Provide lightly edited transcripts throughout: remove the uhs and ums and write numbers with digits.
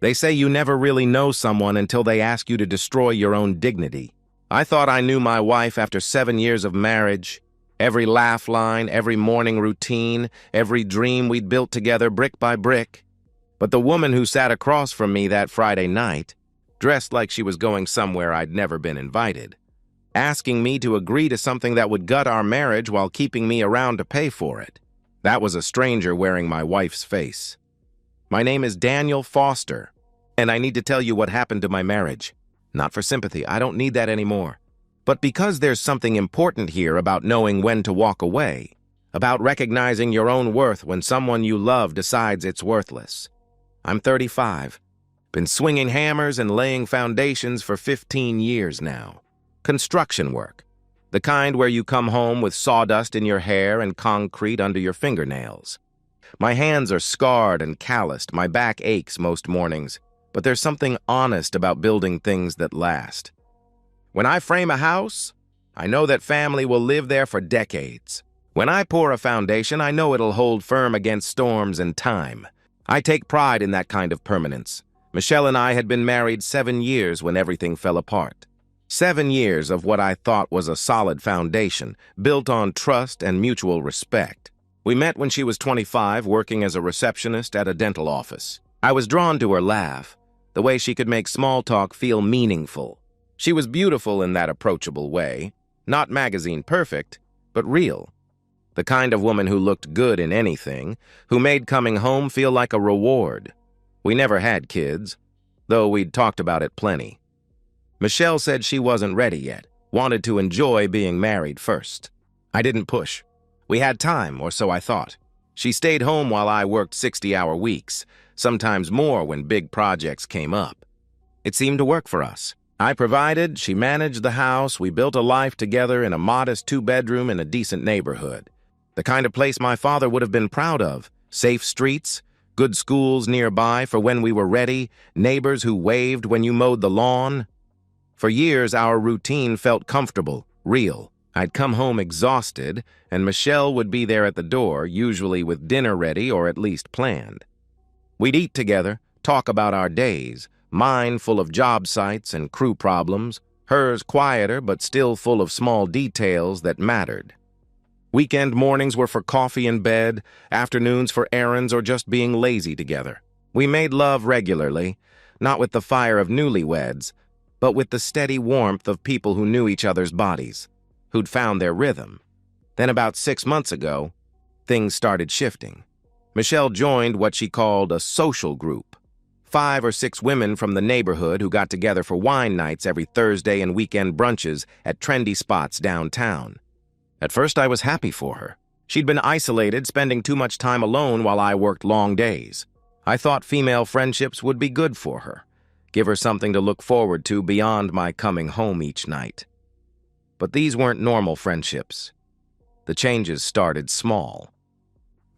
They say you never really know someone until they ask you to destroy your own dignity. I thought I knew my wife after 7 years of marriage. Every laugh line, every morning routine, every dream we'd built together brick by brick. But the woman who sat across from me that Friday night, dressed like she was going somewhere I'd never been invited, asking me to agree to something that would gut our marriage while keeping me around to pay for it. That was a stranger wearing my wife's face. My name is Daniel Foster, and I need to tell you what happened to my marriage. Not for sympathy, I don't need that anymore. But because there's something important here about knowing when to walk away, about recognizing your own worth when someone you love decides it's worthless. I'm 35, been swinging hammers and laying foundations for 15 years now. Construction work, the kind where you come home with sawdust in your hair and concrete under your fingernails. My hands are scarred and calloused, my back aches most mornings, but there's something honest about building things that last. When I frame a house, I know that family will live there for decades. When I pour a foundation, I know it'll hold firm against storms and time. I take pride in that kind of permanence. Michelle and I had been married 7 years when everything fell apart. 7 years of what I thought was a solid foundation, built on trust and mutual respect. We met when she was 25, working as a receptionist at a dental office. I was drawn to her laugh, the way she could make small talk feel meaningful. She was beautiful in that approachable way, not magazine perfect, but real. The kind of woman who looked good in anything, who made coming home feel like a reward. We never had kids, though we'd talked about it plenty. Michelle said she wasn't ready yet, wanted to enjoy being married first. I didn't push. We had time, or so I thought. She stayed home while I worked 60-hour weeks, sometimes more when big projects came up. It seemed to work for us. I provided, she managed the house, we built a life together in a modest 2-bedroom in a decent neighborhood. The kind of place my father would have been proud of. Safe streets, good schools nearby for when we were ready, neighbors who waved when you mowed the lawn. For years, our routine felt comfortable, real. I'd come home exhausted, and Michelle would be there at the door, usually with dinner ready or at least planned. We'd eat together, talk about our days, mine full of job sites and crew problems, hers quieter but still full of small details that mattered. Weekend mornings were for coffee in bed, afternoons for errands or just being lazy together. We made love regularly, not with the fire of newlyweds, but with the steady warmth of people who knew each other's bodies, who'd found their rhythm. Then about 6 months ago, things started shifting. Michelle joined what she called a social group. 5 or 6 women from the neighborhood who got together for wine nights every Thursday and weekend brunches at trendy spots downtown. At first, I was happy for her. She'd been isolated, spending too much time alone while I worked long days. I thought female friendships would be good for her, give her something to look forward to beyond my coming home each night. But these weren't normal friendships. The changes started small.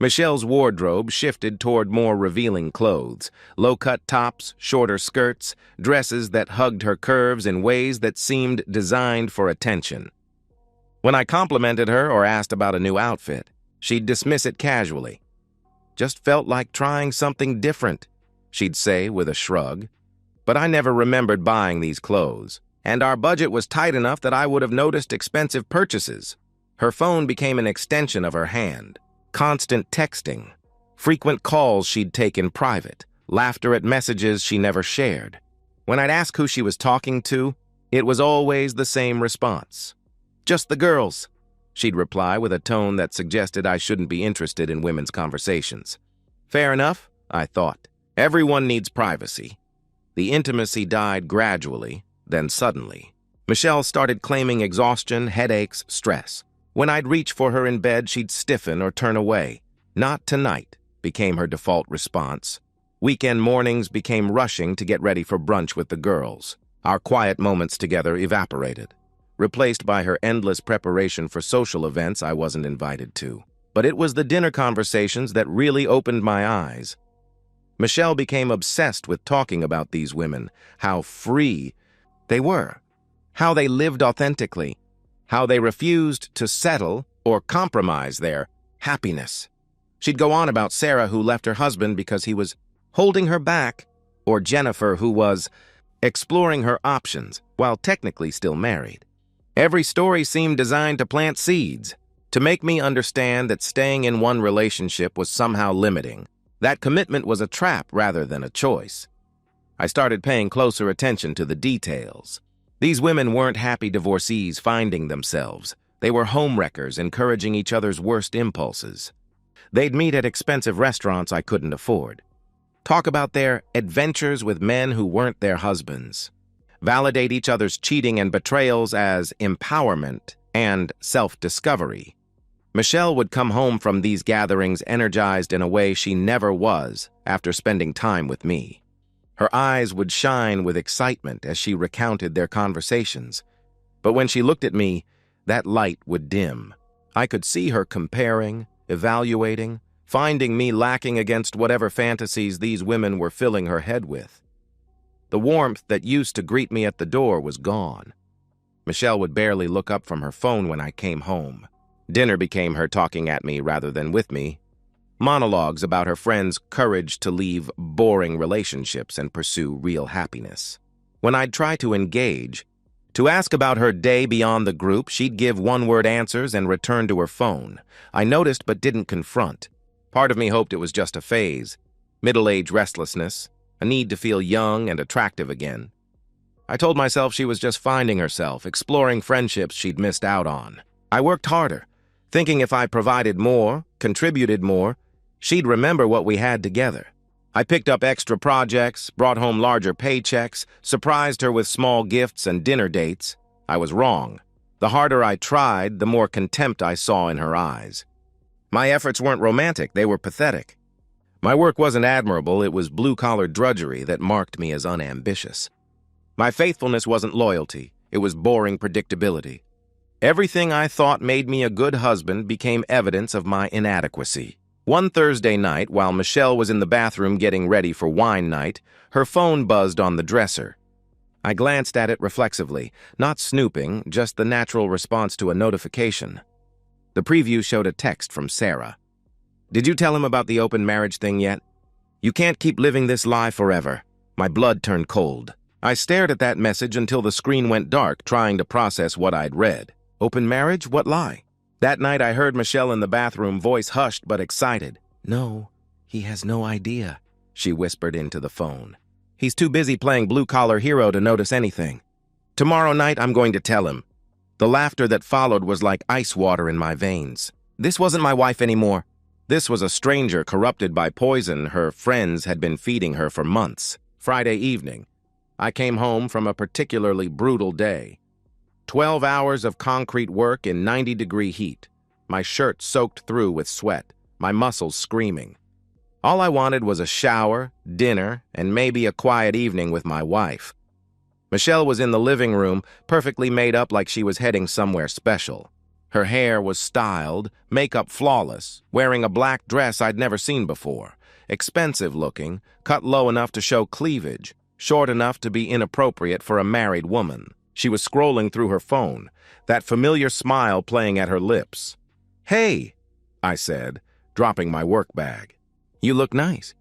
Michelle's wardrobe shifted toward more revealing clothes, low-cut tops, shorter skirts, dresses that hugged her curves in ways that seemed designed for attention. When I complimented her or asked about a new outfit, she'd dismiss it casually. Just felt like trying something different, she'd say with a shrug. But I never remembered buying these clothes, and our budget was tight enough that I would have noticed expensive purchases. Her phone became an extension of her hand. Constant texting, frequent calls she'd take in private, laughter at messages she never shared. When I'd ask who she was talking to, it was always the same response. "Just the girls," she'd reply with a tone that suggested I shouldn't be interested in women's conversations. Fair enough, I thought. Everyone needs privacy. The intimacy died gradually, then suddenly. Michelle started claiming exhaustion, headaches, stress. When I'd reach for her in bed, she'd stiffen or turn away. "Not tonight," became her default response. Weekend mornings became rushing to get ready for brunch with the girls. Our quiet moments together evaporated, replaced by her endless preparation for social events I wasn't invited to. But it was the dinner conversations that really opened my eyes. Michelle became obsessed with talking about these women, how free they were, how they lived authentically, how they refused to settle or compromise their happiness. She'd go on about Sarah, who left her husband because he was holding her back, or Jennifer, who was exploring her options while technically still married. Every story seemed designed to plant seeds, to make me understand that staying in one relationship was somehow limiting, that commitment was a trap rather than a choice. I started paying closer attention to the details. These women weren't happy divorcees finding themselves. They were homewreckers encouraging each other's worst impulses. They'd meet at expensive restaurants I couldn't afford. Talk about their adventures with men who weren't their husbands. Validate each other's cheating and betrayals as empowerment and self-discovery. Michelle would come home from these gatherings energized in a way she never was after spending time with me. Her eyes would shine with excitement as she recounted their conversations. But when she looked at me, that light would dim. I could see her comparing, evaluating, finding me lacking against whatever fantasies these women were filling her head with. The warmth that used to greet me at the door was gone. Michelle would barely look up from her phone when I came home. Dinner became her talking at me rather than with me. Monologues about her friends' courage to leave boring relationships and pursue real happiness. When I'd try to engage, to ask about her day beyond the group, she'd give one-word answers and return to her phone. I noticed but didn't confront. Part of me hoped it was just a phase, middle-age restlessness, a need to feel young and attractive again. I told myself she was just finding herself, exploring friendships she'd missed out on. I worked harder, thinking if I provided more, contributed more, she'd remember what we had together. I picked up extra projects, brought home larger paychecks, surprised her with small gifts and dinner dates. I was wrong. The harder I tried, the more contempt I saw in her eyes. My efforts weren't romantic, they were pathetic. My work wasn't admirable, it was blue-collar drudgery that marked me as unambitious. My faithfulness wasn't loyalty, it was boring predictability. Everything I thought made me a good husband became evidence of my inadequacy. One Thursday night, while Michelle was in the bathroom getting ready for wine night, her phone buzzed on the dresser. I glanced at it reflexively, not snooping, just the natural response to a notification. The preview showed a text from Sarah. "Did you tell him about the open marriage thing yet? You can't keep living this lie forever." My blood turned cold. I stared at that message until the screen went dark, trying to process what I'd read. Open marriage? What lie? That night I heard Michelle in the bathroom, voice hushed but excited. "No, he has no idea," she whispered into the phone. "He's too busy playing blue-collar hero to notice anything. Tomorrow night I'm going to tell him." The laughter that followed was like ice water in my veins. This wasn't my wife anymore. This was a stranger corrupted by poison her friends had been feeding her for months. Friday evening, I came home from a particularly brutal day. 12 hours of concrete work in 90-degree heat, my shirt soaked through with sweat, my muscles screaming. All I wanted was a shower, dinner, and maybe a quiet evening with my wife. Michelle was in the living room, perfectly made up like she was heading somewhere special. Her hair was styled, makeup flawless, wearing a black dress I'd never seen before. Expensive looking, cut low enough to show cleavage, short enough to be inappropriate for a married woman. She was scrolling through her phone, that familiar smile playing at her lips. "Hey," I said, dropping my work bag. "You look nice.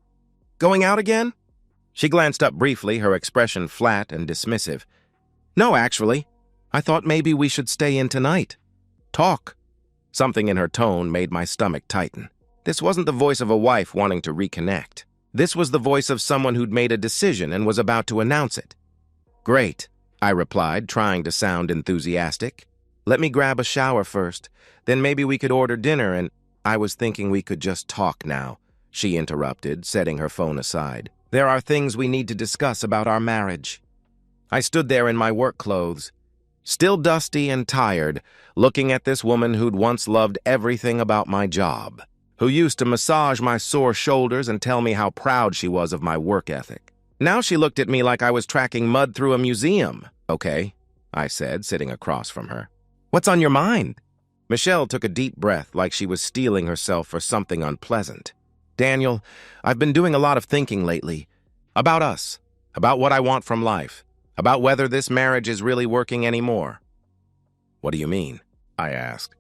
Going out again?" She glanced up briefly, her expression flat and dismissive. "No, actually. I thought maybe we should stay in tonight. Talk." Something in her tone made my stomach tighten. This wasn't the voice of a wife wanting to reconnect. This was the voice of someone who'd made a decision and was about to announce it. "Great," I replied, trying to sound enthusiastic. "Let me grab a shower first. Then maybe we could order dinner and—" "I was thinking we could just talk now," she interrupted, setting her phone aside. "There are things we need to discuss about our marriage." I stood there in my work clothes, still dusty and tired, looking at this woman who'd once loved everything about my job, who used to massage my sore shoulders and tell me how proud she was of my work ethic. Now she looked at me like I was tracking mud through a museum. "Okay," I said, sitting across from her. "What's on your mind?" Michelle took a deep breath like she was steeling herself for something unpleasant. "Daniel, I've been doing a lot of thinking lately. About us, about what I want from life, about whether this marriage is really working anymore." "What do you mean?" I asked.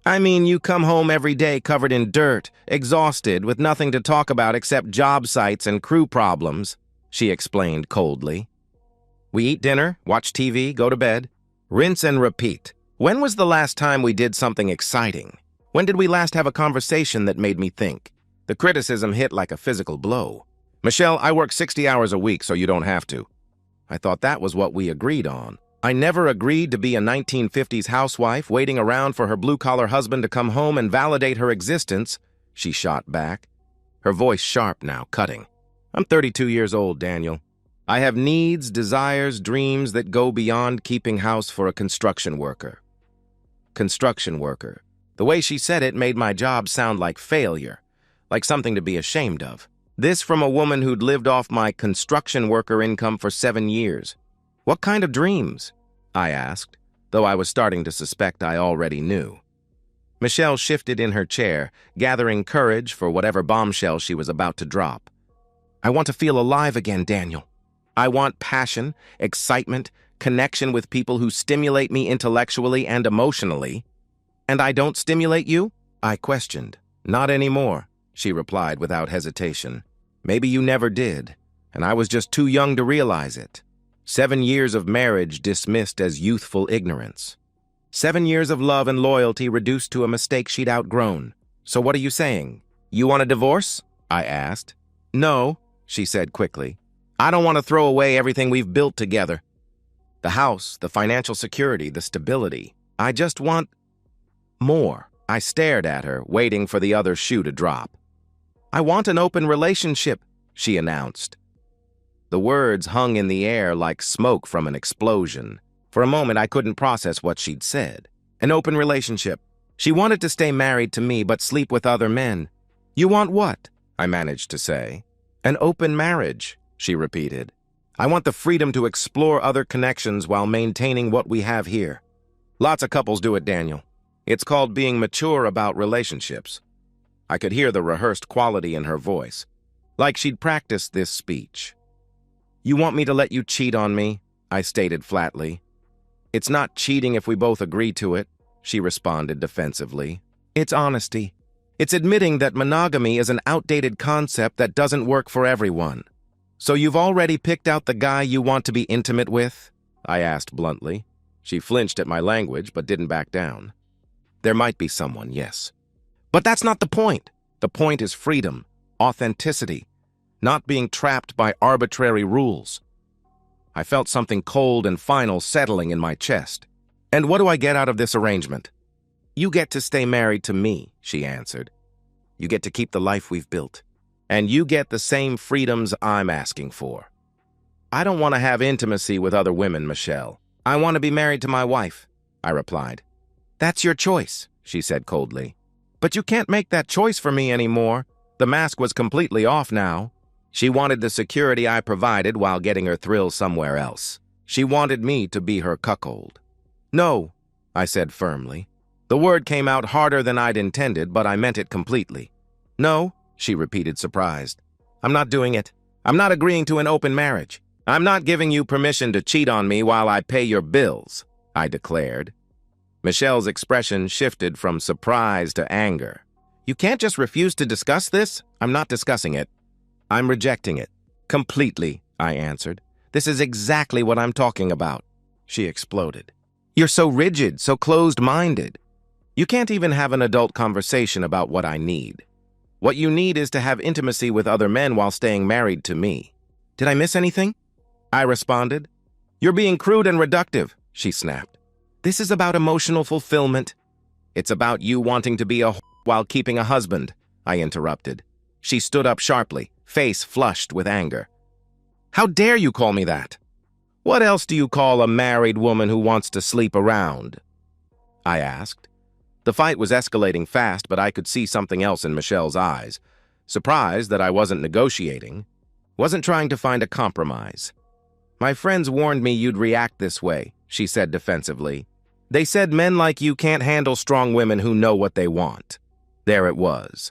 "I mean, you come home every day covered in dirt, exhausted, with nothing to talk about except job sites and crew problems. she explained coldly. We eat dinner, watch TV, go to bed. Rinse and repeat. When was the last time we did something exciting? When did we last have a conversation that made me think? The criticism hit like a physical blow. Michelle, I work 60 hours a week, so you don't have to. I thought that was what we agreed on. I never agreed to be a 1950s housewife waiting around for her blue-collar husband to come home and validate her existence, she shot back, her voice sharp now, cutting. I'm 32 years old, Daniel. I have needs, desires, dreams that go beyond keeping house for a construction worker. Construction worker. The way she said it made my job sound like failure, like something to be ashamed of. This from a woman who'd lived off my construction worker income for 7 years. What kind of dreams? I asked, though I was starting to suspect I already knew. Michelle shifted in her chair, gathering courage for whatever bombshell she was about to drop. I want to feel alive again, Daniel. I want passion, excitement, connection with people who stimulate me intellectually and emotionally. And I don't stimulate you? I questioned. Not anymore, she replied without hesitation. Maybe you never did, and I was just too young to realize it. 7 years of marriage dismissed as youthful ignorance. 7 years of love and loyalty reduced to a mistake she'd outgrown. So what are you saying? You want a divorce? I asked. No, she said quickly. I don't want to throw away everything we've built together. The house, the financial security, the stability. I just want more. I stared at her, waiting for the other shoe to drop. I want an open relationship, she announced. The words hung in the air like smoke from an explosion. For a moment, I couldn't process what she'd said. An open relationship. She wanted to stay married to me but sleep with other men. You want what? I managed to say. An open marriage, she repeated. I want the freedom to explore other connections while maintaining what we have here. Lots of couples do it, Daniel. It's called being mature about relationships. I could hear the rehearsed quality in her voice, like she'd practiced this speech. You want me to let you cheat on me? I stated flatly. It's not cheating if we both agree to it, she responded defensively. It's honesty. It's admitting that monogamy is an outdated concept that doesn't work for everyone. So you've already picked out the guy you want to be intimate with? I asked bluntly. She flinched at my language but didn't back down. There might be someone, yes. But that's not the point. The point is freedom, authenticity, not being trapped by arbitrary rules. I felt something cold and final settling in my chest. And what do I get out of this arrangement? You get to stay married to me, she answered. You get to keep the life we've built. And you get the same freedoms I'm asking for. I don't want to have intimacy with other women, Michelle. I want to be married to my wife, I replied. That's your choice, she said coldly. But you can't make that choice for me anymore. The mask was completely off now. She wanted the security I provided while getting her thrill somewhere else. She wanted me to be her cuckold. No, I said firmly. The word came out harder than I'd intended, but I meant it completely. No, she repeated, surprised. I'm not doing it. I'm not agreeing to an open marriage. I'm not giving you permission to cheat on me while I pay your bills, I declared. Michelle's expression shifted from surprise to anger. You can't just refuse to discuss this? I'm not discussing it. I'm rejecting it. Completely, I answered. This is exactly what I'm talking about. She exploded. You're so rigid, so closed-minded. You can't even have an adult conversation about what I need. What you need is to have intimacy with other men while staying married to me. Did I miss anything? I responded. You're being crude and reductive, she snapped. This is about emotional fulfillment. It's about you wanting to be a while keeping a husband, I interrupted. She stood up sharply, face flushed with anger. How dare you call me that? What else do you call a married woman who wants to sleep around? I asked. The fight was escalating fast, but I could see something else in Michelle's eyes. Surprised that I wasn't negotiating, wasn't trying to find a compromise. My friends warned me you'd react this way, she said defensively. They said men like you can't handle strong women who know what they want. There it was.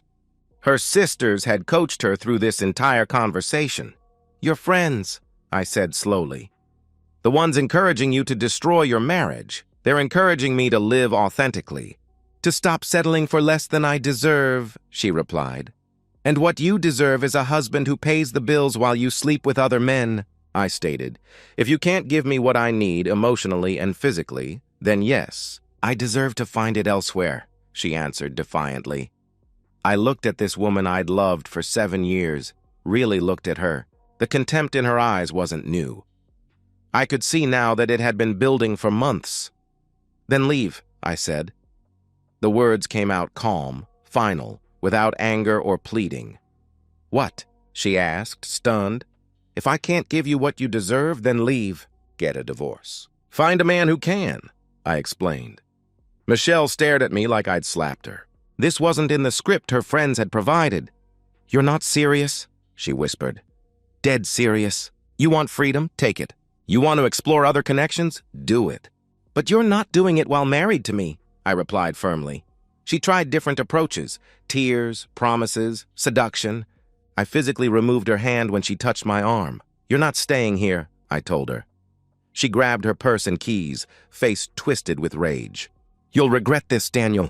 Her sisters had coached her through this entire conversation. Your friends, I said slowly. The ones encouraging you to destroy your marriage. They're encouraging me to live authentically. To stop settling for less than I deserve, she replied. And what you deserve is a husband who pays the bills while you sleep with other men, I stated. If you can't give me what I need emotionally and physically, then yes, I deserve to find it elsewhere, she answered defiantly. I looked at this woman I'd loved for 7 years, really looked at her. The contempt in her eyes wasn't new. I could see now that it had been building for months. Then leave, I said. The words came out calm, final, without anger or pleading. What? She asked, stunned. If I can't give you what you deserve, then leave. Get a divorce. Find a man who can, I explained. Michelle stared at me like I'd slapped her. This wasn't in the script her friends had provided. You're not serious? She whispered. Dead serious. You want freedom? Take it. You want to explore other connections? Do it. But you're not doing it while married to me, I replied firmly. She tried different approaches, tears, promises, seduction. I physically removed her hand when she touched my arm. You're not staying here, I told her. She grabbed her purse and keys, face twisted with rage. You'll regret this, Daniel.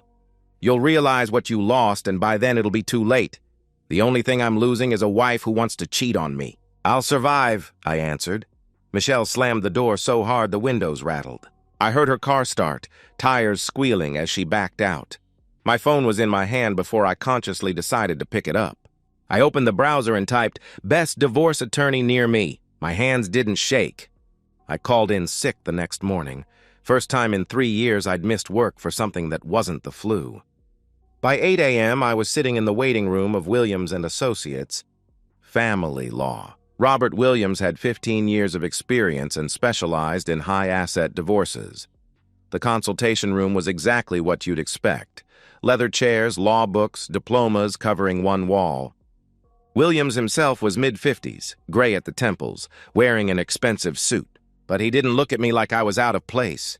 You'll realize what you lost, and by then it'll be too late. The only thing I'm losing is a wife who wants to cheat on me. I'll survive, I answered. Michelle slammed the door so hard the windows rattled. I heard her car start, tires squealing as she backed out. My phone was in my hand before I consciously decided to pick it up. I opened the browser and typed, "Best divorce attorney near me." My hands didn't shake. I called in sick the next morning. First time in 3 years I'd missed work for something that wasn't the flu. By 8 a.m., I was sitting in the waiting room of Williams & Associates. Family law. Robert Williams had 15 years of experience and specialized in high-asset divorces. The consultation room was exactly what you'd expect. Leather chairs, law books, diplomas covering one wall. Williams himself was mid-50s, gray at the temples, wearing an expensive suit. But he didn't look at me like I was out of place.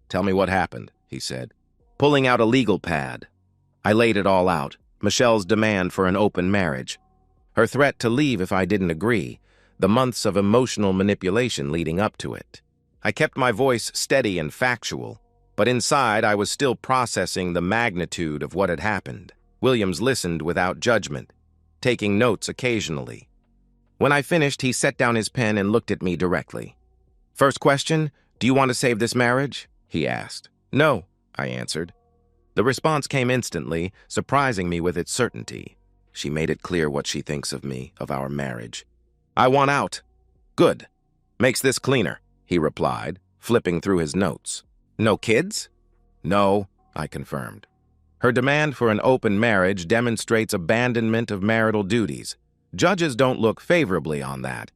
Tell me what happened, he said, pulling out a legal pad. I laid it all out, Michelle's demand for an open marriage, her threat to leave if I didn't agree, the months of emotional manipulation leading up to it. I kept my voice steady and factual, but inside I was still processing the magnitude of what had happened. Williams listened without judgment, taking notes occasionally. When I finished, he set down his pen and looked at me directly. First question, do you want to save this marriage? He asked. No, I answered. The response came instantly, surprising me with its certainty. She made it clear what she thinks of me, of our marriage. I want out. Good. Makes this cleaner, he replied, flipping through his notes. No kids? No, I confirmed. Her demand for an open marriage demonstrates abandonment of marital duties. Judges don't look favorably on that.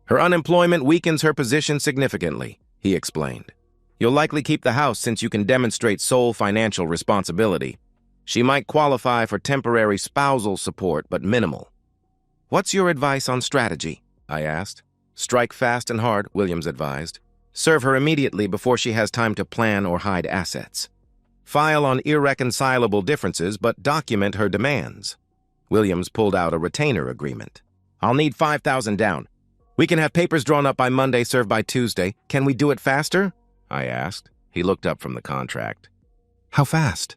Her unemployment weakens her position significantly, he explained. You'll likely keep the house since you can demonstrate sole financial responsibility. She might qualify for temporary spousal support, but minimal. What's your advice on strategy? I asked. Strike fast and hard, Williams advised. Serve her immediately before she has time to plan or hide assets. File on irreconcilable differences, but document her demands. Williams pulled out a retainer agreement. I'll need $5,000 down. We can have papers drawn up by Monday, served by Tuesday. Can we do it faster? I asked. He looked up from the contract. How fast?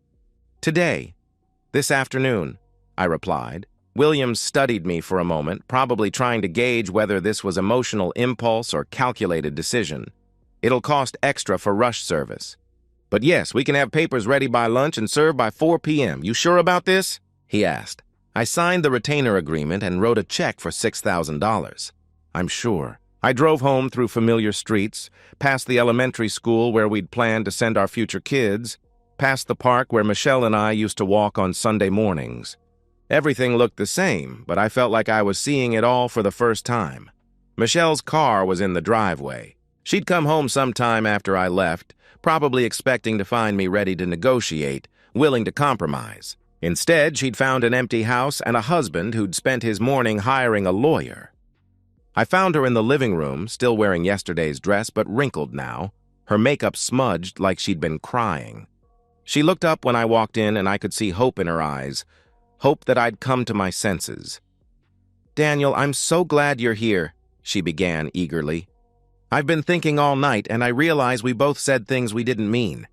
Today. This afternoon, I replied. Williams studied me for a moment, probably trying to gauge whether this was emotional impulse or calculated decision. It'll cost extra for rush service. But yes, we can have papers ready by lunch and served by 4 p.m. You sure about this? He asked. I signed the retainer agreement and wrote a check for $6,000. I'm sure. I drove home through familiar streets, past the elementary school where we'd planned to send our future kids, past the park where Michelle and I used to walk on Sunday mornings. Everything looked the same, but I felt like I was seeing it all for the first time. Michelle's car was in the driveway. She'd come home sometime after I left, probably expecting to find me ready to negotiate, willing to compromise. Instead, she'd found an empty house and a husband who'd spent his morning hiring a lawyer. I found her in the living room, still wearing yesterday's dress, but wrinkled now, her makeup smudged like she'd been crying. She looked up when I walked in, and I could see hope in her eyes, hope that I'd come to my senses. Daniel, I'm so glad you're here, she began eagerly. I've been thinking all night, and I realize we both said things we didn't mean.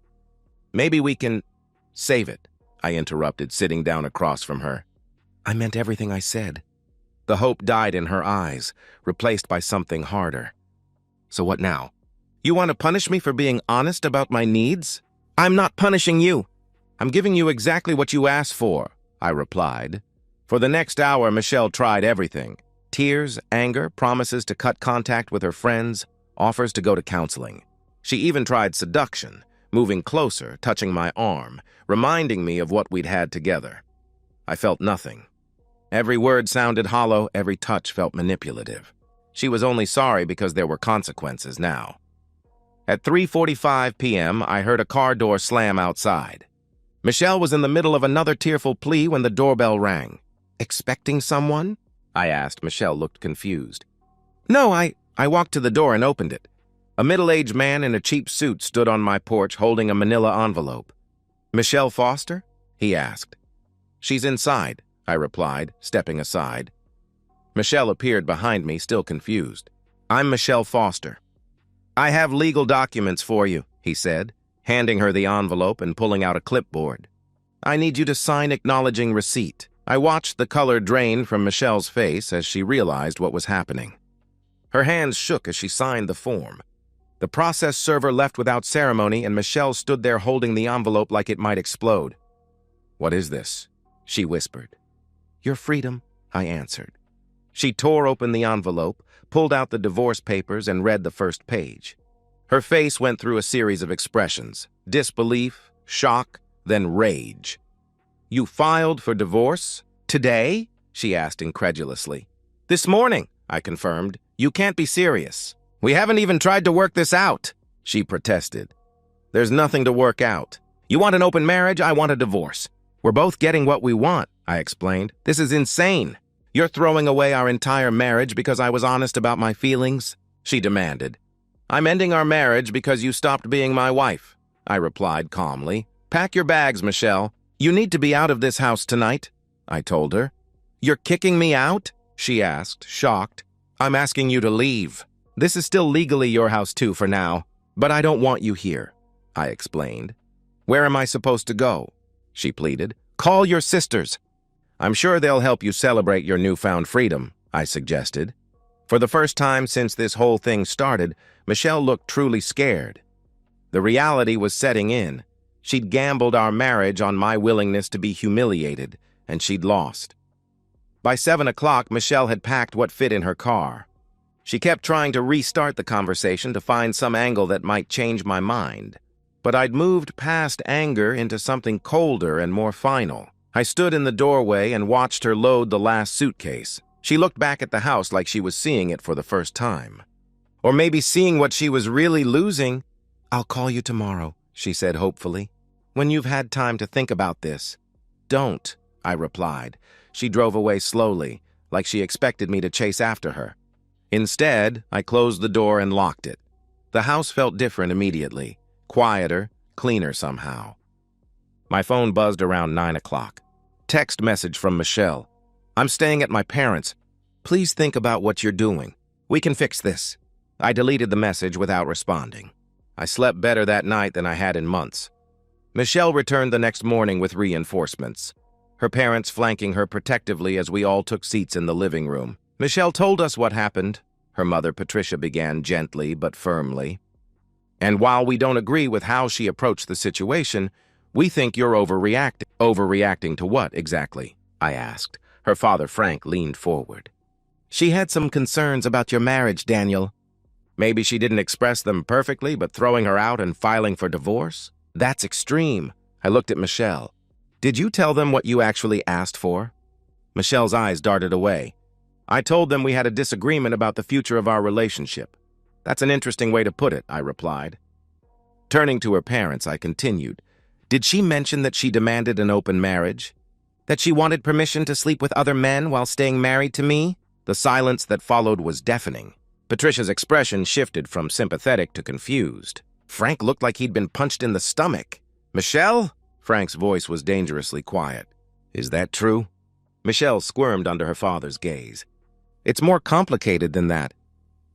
Maybe we can save it, I interrupted, sitting down across from her. I meant everything I said. The hope died in her eyes, replaced by something harder. So what now? You want to punish me for being honest about my needs? I'm not punishing you. I'm giving you exactly what you asked for, I replied. For the next hour, Michelle tried everything. Tears, anger, promises to cut contact with her friends, offers to go to counseling. She even tried seduction, moving closer, touching my arm, reminding me of what we'd had together. I felt nothing. Every word sounded hollow, every touch felt manipulative. She was only sorry because there were consequences now. At 3:45 p.m., I heard a car door slam outside. Michelle was in the middle of another tearful plea when the doorbell rang. Expecting someone? I asked. Michelle looked confused. No, I walked to the door and opened it. A middle-aged man in a cheap suit stood on my porch holding a manila envelope. Michelle Foster? He asked. She's inside, I replied, stepping aside. Michelle appeared behind me, still confused. I'm Michelle Foster. I have legal documents for you, he said, handing her the envelope and pulling out a clipboard. I need you to sign acknowledging receipt. I watched the color drain from Michelle's face as she realized what was happening. Her hands shook as she signed the form. The process server left without ceremony, and Michelle stood there holding the envelope like it might explode. What is this? She whispered. Your freedom, I answered. She tore open the envelope, pulled out the divorce papers, and read the first page. Her face went through a series of expressions: disbelief, shock, then rage. You filed for divorce? Today? She asked incredulously. This morning, I confirmed. You can't be serious. We haven't even tried to work this out, she protested. There's nothing to work out. You want an open marriage, I want a divorce. We're both getting what we want, I explained. This is insane. You're throwing away our entire marriage because I was honest about my feelings, she demanded. I'm ending our marriage because you stopped being my wife, I replied calmly. Pack your bags, Michelle. You need to be out of this house tonight, I told her. You're kicking me out? She asked, shocked. I'm asking you to leave. This is still legally your house too for now, but I don't want you here, I explained. Where am I supposed to go? She pleaded. Call your sisters. I'm sure they'll help you celebrate your newfound freedom, I suggested. For the first time since this whole thing started, Michelle looked truly scared. The reality was setting in. She'd gambled our marriage on my willingness to be humiliated, and she'd lost. By 7 o'clock, Michelle had packed what fit in her car. She kept trying to restart the conversation to find some angle that might change my mind. But I'd moved past anger into something colder and more final. I stood in the doorway and watched her load the last suitcase. She looked back at the house like she was seeing it for the first time. Or maybe seeing what she was really losing. I'll call you tomorrow, she said hopefully. When you've had time to think about this. Don't, I replied. She drove away slowly, like she expected me to chase after her. Instead, I closed the door and locked it. The house felt different immediately, quieter, cleaner somehow. My phone buzzed around 9 o'clock. Text message from Michelle. I'm staying at my parents'. Please think about what you're doing. We can fix this. I deleted the message without responding. I slept better that night than I had in months. Michelle returned the next morning with reinforcements, her parents flanking her protectively as we all took seats in the living room. Michelle told us what happened, her mother Patricia began gently but firmly. And while we don't agree with how she approached the situation, we think you're overreacting. Overreacting to what exactly? I asked. Her father Frank leaned forward. She had some concerns about your marriage, Daniel. Maybe she didn't express them perfectly, but throwing her out and filing for divorce? That's extreme. I looked at Michelle. Did you tell them what you actually asked for? Michelle's eyes darted away. I told them we had a disagreement about the future of our relationship. That's an interesting way to put it, I replied. Turning to her parents, I continued. Did she mention that she demanded an open marriage? That she wanted permission to sleep with other men while staying married to me? The silence that followed was deafening. Patricia's expression shifted from sympathetic to confused. Frank looked like he'd been punched in the stomach. Michelle? Frank's voice was dangerously quiet. Is that true? Michelle squirmed under her father's gaze. It's more complicated than that.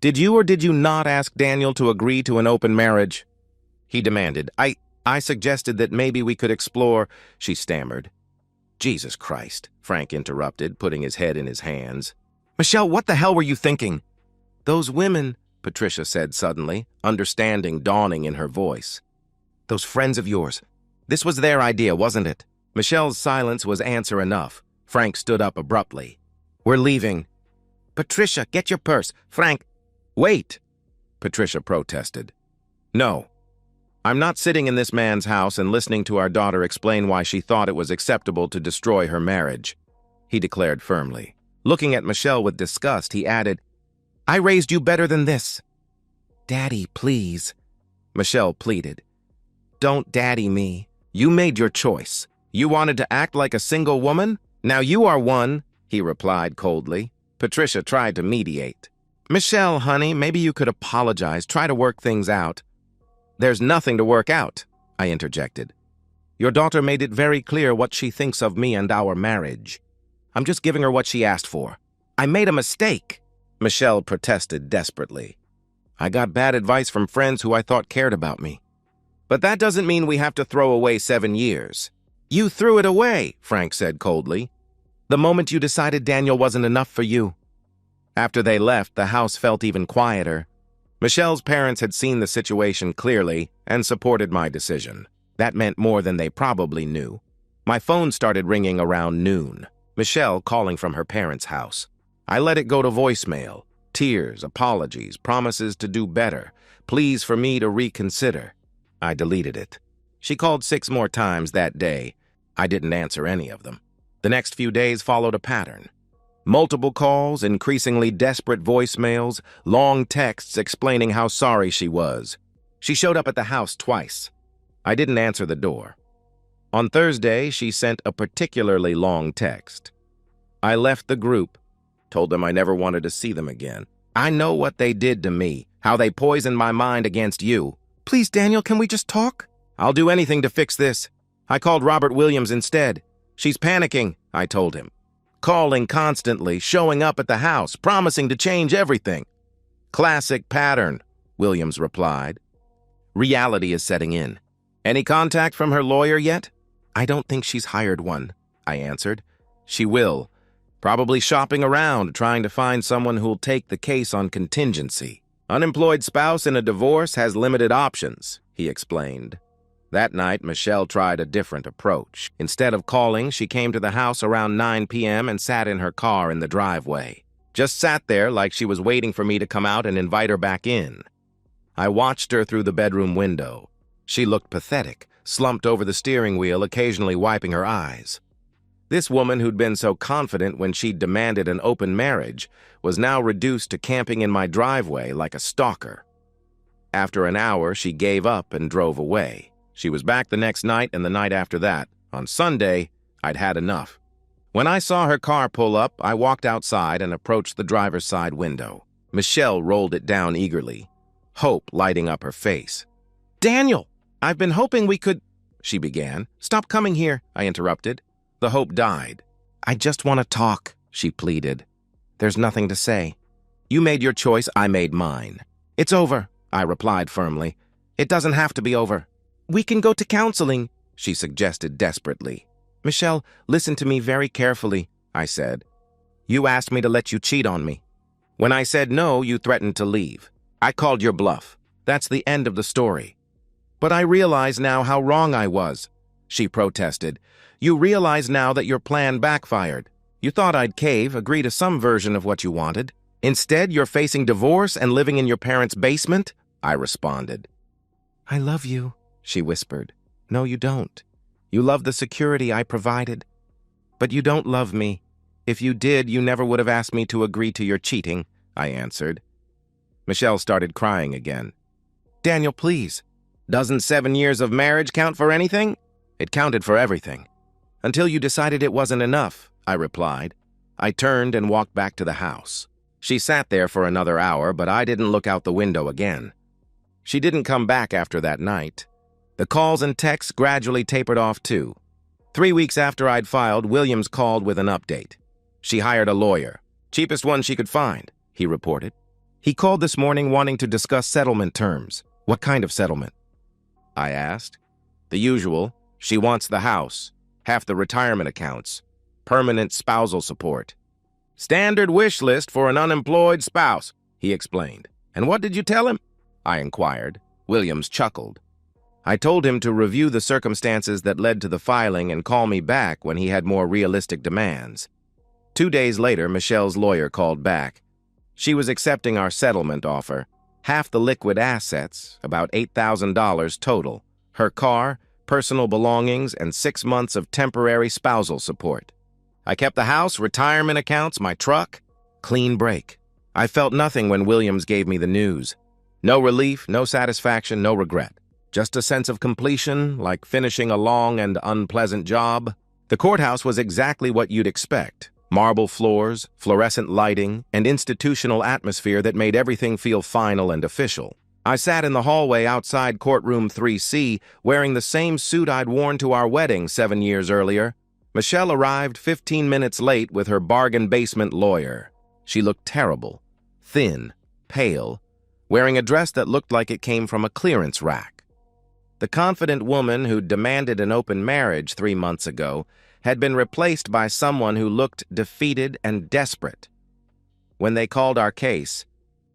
Did you or did you not ask Daniel to agree to an open marriage? He demanded. I suggested that maybe we could explore, she stammered. Jesus Christ, Frank interrupted, putting his head in his hands. Michelle, what the hell were you thinking? Those women, Patricia said suddenly, understanding dawning in her voice. Those friends of yours. This was their idea, wasn't it? Michelle's silence was answer enough. Frank stood up abruptly. We're leaving. Patricia, get your purse. Frank, wait, Patricia protested. No. I'm not sitting in this man's house and listening to our daughter explain why she thought it was acceptable to destroy her marriage, he declared firmly. Looking at Michelle with disgust, he added, I raised you better than this. Daddy, please, Michelle pleaded. Don't daddy me. You made your choice. You wanted to act like a single woman? Now you are one, he replied coldly. Patricia tried to mediate. Michelle, honey, maybe you could apologize, try to work things out. There's nothing to work out, I interjected. Your daughter made it very clear what she thinks of me and our marriage. I'm just giving her what she asked for. I made a mistake, Michelle protested desperately. I got bad advice from friends who I thought cared about me. But that doesn't mean we have to throw away 7 years. You threw it away, Frank said coldly. The moment you decided Daniel wasn't enough for you. After they left, the house felt even quieter. Michelle's parents had seen the situation clearly and supported my decision. That meant more than they probably knew. My phone started ringing around noon. Michelle calling from her parents' house. I let it go to voicemail. Tears, apologies, promises to do better, pleas for me to reconsider. I deleted it. She called 6 more times that day. I didn't answer any of them. The next few days followed a pattern. Multiple calls, increasingly desperate voicemails, long texts explaining how sorry she was. She showed up at the house twice. I didn't answer the door. On Thursday, she sent a particularly long text. I left the group, told them I never wanted to see them again. I know what they did to me, how they poisoned my mind against you. Please, Daniel, can we just talk? I'll do anything to fix this. I called Robert Williams instead. She's panicking, I told him. Calling constantly, showing up at the house, promising to change everything. Classic pattern, Williams replied. Reality is setting in. Any contact from her lawyer yet? I don't think she's hired one, I answered. She will. Probably shopping around, trying to find someone who'll take the case on contingency. Unemployed spouse in a divorce has limited options, he explained. That night, Michelle tried a different approach. Instead of calling, she came to the house around 9 p.m. and sat in her car in the driveway. Just sat there like she was waiting for me to come out and invite her back in. I watched her through the bedroom window. She looked pathetic, slumped over the steering wheel, occasionally wiping her eyes. This woman who'd been so confident when she'd demanded an open marriage was now reduced to camping in my driveway like a stalker. After an hour, she gave up and drove away. She was back the next night and the night after that. On Sunday, I'd had enough. When I saw her car pull up, I walked outside and approached the driver's side window. Michelle rolled it down eagerly, hope lighting up her face. Daniel, I've been hoping we could, she began. Stop coming here, I interrupted. The hope died. I just want to talk, she pleaded. There's nothing to say. You made your choice, I made mine. It's over, I replied firmly. It doesn't have to be over. We can go to counseling, she suggested desperately. Michelle, listen to me very carefully, I said. You asked me to let you cheat on me. When I said no, you threatened to leave. I called your bluff. That's the end of the story. But I realize now how wrong I was, she protested. You realize now that your plan backfired. You thought I'd cave, agree to some version of what you wanted. Instead, you're facing divorce and living in your parents' basement, I responded. I love you, she whispered. No, you don't. You love the security I provided. But you don't love me. If you did, you never would have asked me to agree to your cheating, I answered. Michelle started crying again. Daniel, please. Doesn't 7 years of marriage count for anything? It counted for everything. Until you decided it wasn't enough, I replied. I turned and walked back to the house. She sat there for another hour, but I didn't look out the window again. She didn't come back after that night. The calls and texts gradually tapered off too. 3 weeks after I'd filed, Williams called with an update. She hired a lawyer. Cheapest one she could find, he reported. He called this morning wanting to discuss settlement terms. What kind of settlement? I asked. The usual. She wants the house. half the retirement accounts, permanent spousal support. Standard wish list for an unemployed spouse, he explained. And what did you tell him? I inquired. Williams chuckled. I told him to review the circumstances that led to the filing and call me back when he had more realistic demands. 2 days later, Michelle's lawyer called back. She was accepting our settlement offer. Half the liquid assets, about $8,000 total. Her car, personal belongings, and 6 months of temporary spousal support. I kept the house, retirement accounts, my truck. Clean break. I felt nothing when Williams gave me the news. No relief, no satisfaction, no regret. Just a sense of completion, like finishing a long and unpleasant job. The courthouse was exactly what you'd expect. Marble floors, fluorescent lighting, and institutional atmosphere that made everything feel final and official. I sat in the hallway outside courtroom 3C, wearing the same suit I'd worn to our wedding 7 years earlier. Michelle arrived 15 minutes late with her bargain basement lawyer. She looked terrible, thin, pale, wearing a dress that looked like it came from a clearance rack. The confident woman who demanded an open marriage 3 months ago had been replaced by someone who looked defeated and desperate. When they called our case,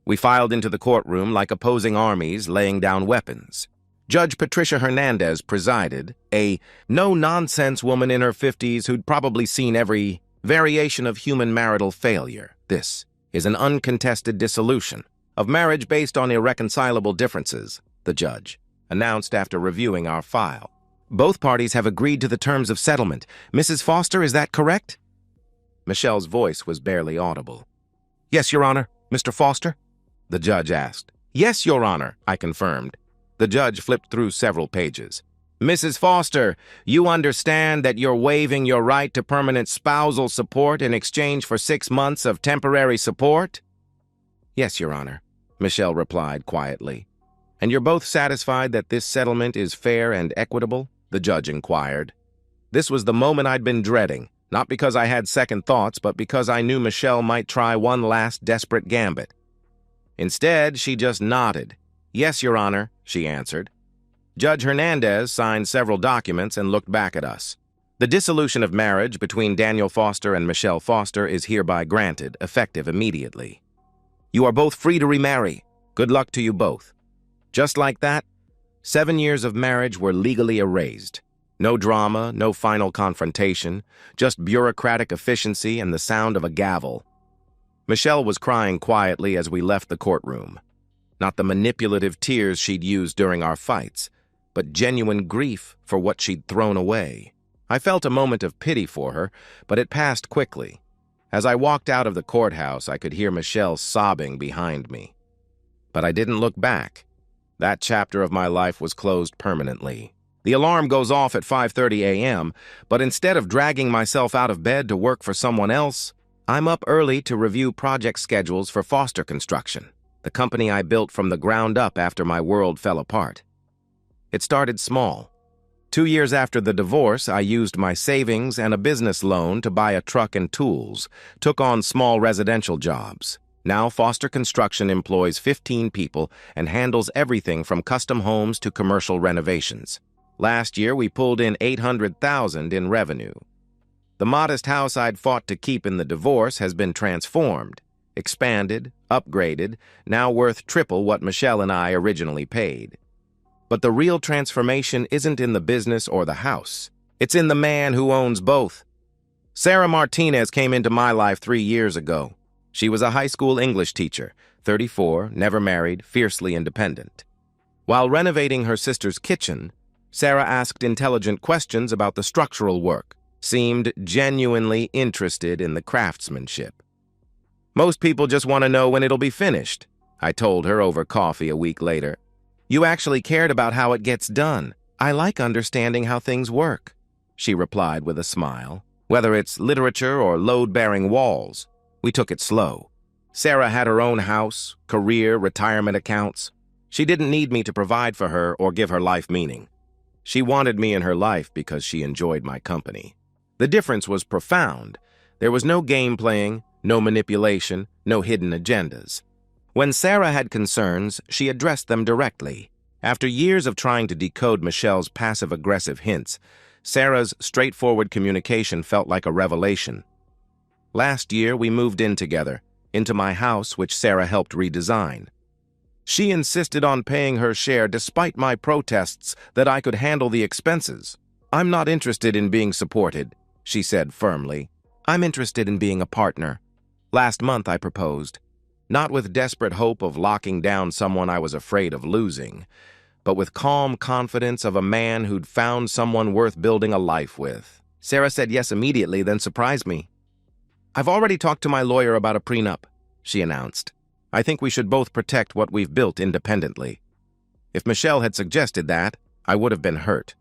we filed into the courtroom like opposing armies laying down weapons. Judge Patricia Hernandez presided, a no-nonsense woman in her 50s who'd probably seen every variation of human marital failure. This is an uncontested dissolution of marriage based on irreconcilable differences, the judge announced after reviewing our file. Both parties have agreed to the terms of settlement. Mrs. Foster, is that correct? Michelle's voice was barely audible. Yes, Your Honor. Mr. Foster? The judge asked. Yes, Your Honor, I confirmed. The judge flipped through several pages. Mrs. Foster, you understand that you're waiving your right to permanent spousal support in exchange for 6 months of temporary support? Yes, Your Honor, Michelle replied quietly. And you're both satisfied that this settlement is fair and equitable? The judge inquired. This was the moment I'd been dreading, not because I had second thoughts, but because I knew Michelle might try one last desperate gambit. Instead, she just nodded. Yes, Your Honor, she answered. Judge Hernandez signed several documents and looked back at us. The dissolution of marriage between Daniel Foster and Michelle Foster is hereby granted, effective immediately. You are both free to remarry. Good luck to you both. Just like that, 7 years of marriage were legally erased. No drama, no final confrontation, just bureaucratic efficiency and the sound of a gavel. Michelle was crying quietly as we left the courtroom. Not the manipulative tears she'd used during our fights, but genuine grief for what she'd thrown away. I felt a moment of pity for her, but it passed quickly. As I walked out of the courthouse, I could hear Michelle sobbing behind me. But I didn't look back. That chapter of my life was closed permanently. The alarm goes off at 5:30 a.m., but instead of dragging myself out of bed to work for someone else, I'm up early to review project schedules for Foster Construction, the company I built from the ground up after my world fell apart. It started small. 2 years after the divorce, I used my savings and a business loan to buy a truck and tools, took on small residential jobs. Now Foster Construction employs 15 people and handles everything from custom homes to commercial renovations. Last year, we pulled in $800,000 in revenue. The modest house I'd fought to keep in the divorce has been transformed, expanded, upgraded, now worth triple what Michelle and I originally paid. But the real transformation isn't in the business or the house. It's in the man who owns both. Sarah Martinez came into my life 3 years ago. She was a high school English teacher, 34, never married, fiercely independent. While renovating her sister's kitchen, Sarah asked intelligent questions about the structural work, seemed genuinely interested in the craftsmanship. Most people just want to know when it'll be finished, I told her over coffee a week later. You actually cared about how it gets done. I like understanding how things work, she replied with a smile. Whether it's literature or load-bearing walls, we took it slow. Sarah had her own house, career, retirement accounts. She didn't need me to provide for her or give her life meaning. She wanted me in her life because she enjoyed my company. The difference was profound. There was no game playing, no manipulation, no hidden agendas. When Sarah had concerns, she addressed them directly. After years of trying to decode Michelle's passive-aggressive hints, Sarah's straightforward communication felt like a revelation. Last year, we moved in together, into my house, which Sarah helped redesign. She insisted on paying her share despite my protests that I could handle the expenses. "I'm not interested in being supported," she said firmly. "I'm interested in being a partner." Last month I proposed, not with desperate hope of locking down someone I was afraid of losing, but with calm confidence of a man who'd found someone worth building a life with. Sarah said yes immediately, then surprised me. "I've already talked to my lawyer about a prenup," she announced. "I think we should both protect what we've built independently." If Michelle had suggested that, I would have been hurt.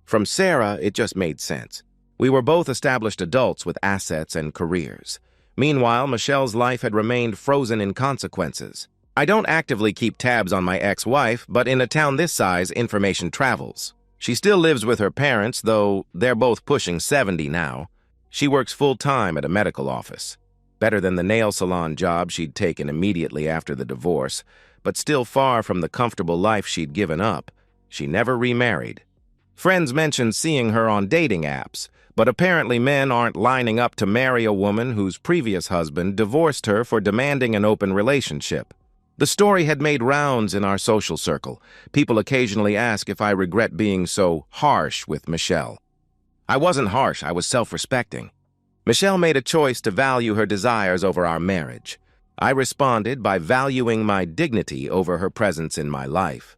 From Sarah, it just made sense. We were both established adults with assets and careers. Meanwhile, Michelle's life had remained frozen in consequences. I don't actively keep tabs on my ex-wife, but in a town this size, information travels. She still lives with her parents, though they're both pushing 70 now. She works full-time at a medical office. Better than the nail salon job she'd taken immediately after the divorce, but still far from the comfortable life she'd given up. She never remarried. Friends mentioned seeing her on dating apps, but apparently men aren't lining up to marry a woman whose previous husband divorced her for demanding an open relationship. The story had made rounds in our social circle. People occasionally ask if I regret being so harsh with Michelle. I wasn't harsh, I was self-respecting. Michelle made a choice to value her desires over our marriage. I responded by valuing my dignity over her presence in my life.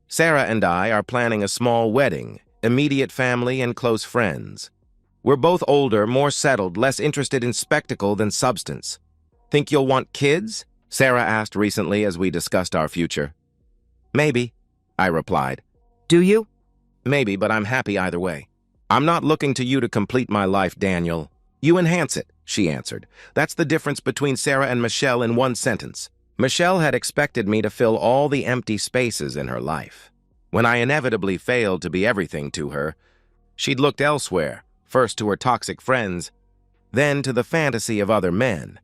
Sarah and I are planning a small wedding, immediate family and close friends. We're both older, more settled, less interested in spectacle than substance. "Think you'll want kids?" Sarah asked recently as we discussed our future. "Maybe," I replied. "Do you?" "Maybe, but I'm happy either way. I'm not looking to you to complete my life, Daniel. You enhance it," she answered. That's the difference between Sarah and Michelle in one sentence. Michelle had expected me to fill all the empty spaces in her life. When I inevitably failed to be everything to her, she'd looked elsewhere, first to her toxic friends, then to the fantasy of other men.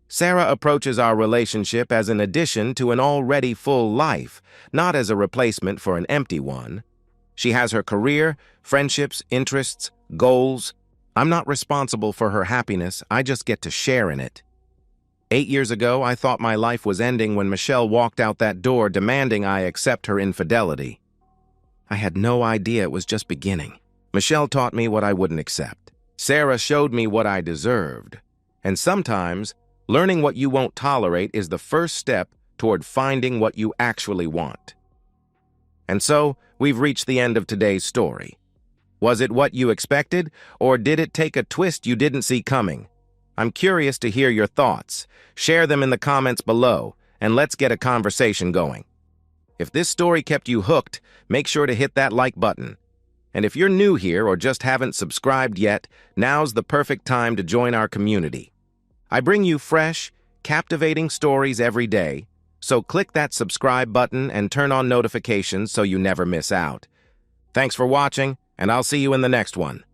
Sarah approaches our relationship as an addition to an already full life, not as a replacement for an empty one. She has her career, friendships, interests, goals. I'm not responsible for her happiness, I just get to share in it. 8 years ago, I thought my life was ending when Michelle walked out that door demanding I accept her infidelity. I had no idea it was just beginning. Michelle taught me what I wouldn't accept. Sarah showed me what I deserved. And sometimes, learning what you won't tolerate is the first step toward finding what you actually want. And so, we've reached the end of today's story. Was it what you expected, or did it take a twist you didn't see coming? I'm curious to hear your thoughts. Share them in the comments below, and let's get a conversation going. If this story kept you hooked, make sure to hit that like button. And if you're new here or just haven't subscribed yet, now's the perfect time to join our community. I bring you fresh, captivating stories every day, so click that subscribe button and turn on notifications so you never miss out. Thanks for watching, and I'll see you in the next one.